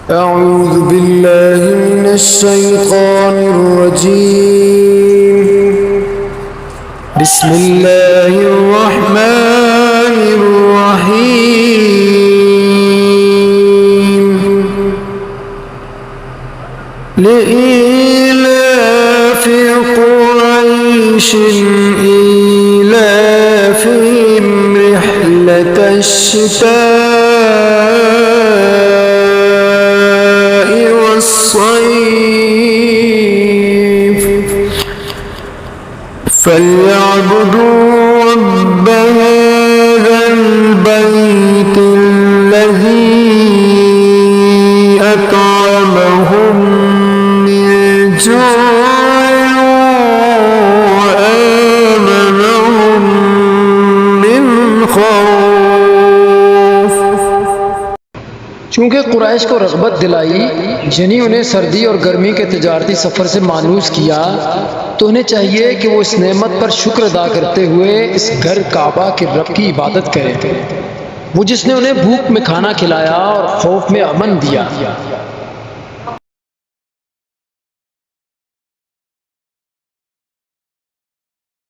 أعوذ بالله من الشيطان الرجيم. بسم الله الرحمن الرحيم. لإيلاف قريش إيلافهم رحلة الشتاء والصيف فليعبدوا رب هذا البيت الذي أطعمهم من جوع وآمنهم من خوف। चूँकि कुरैश को रग़बत दिलाई यानी उन्हें सर्दी और गर्मी के तिजारती सफ़र से मानूस किया, तो उन्हें चाहिए कि वो इस नेमत पर शुक्र अदा करते हुए इस घर काबा के रब की इबादत करें, वो जिसने उन्हें भूख में खाना खिलाया और खौफ में अमन दिया।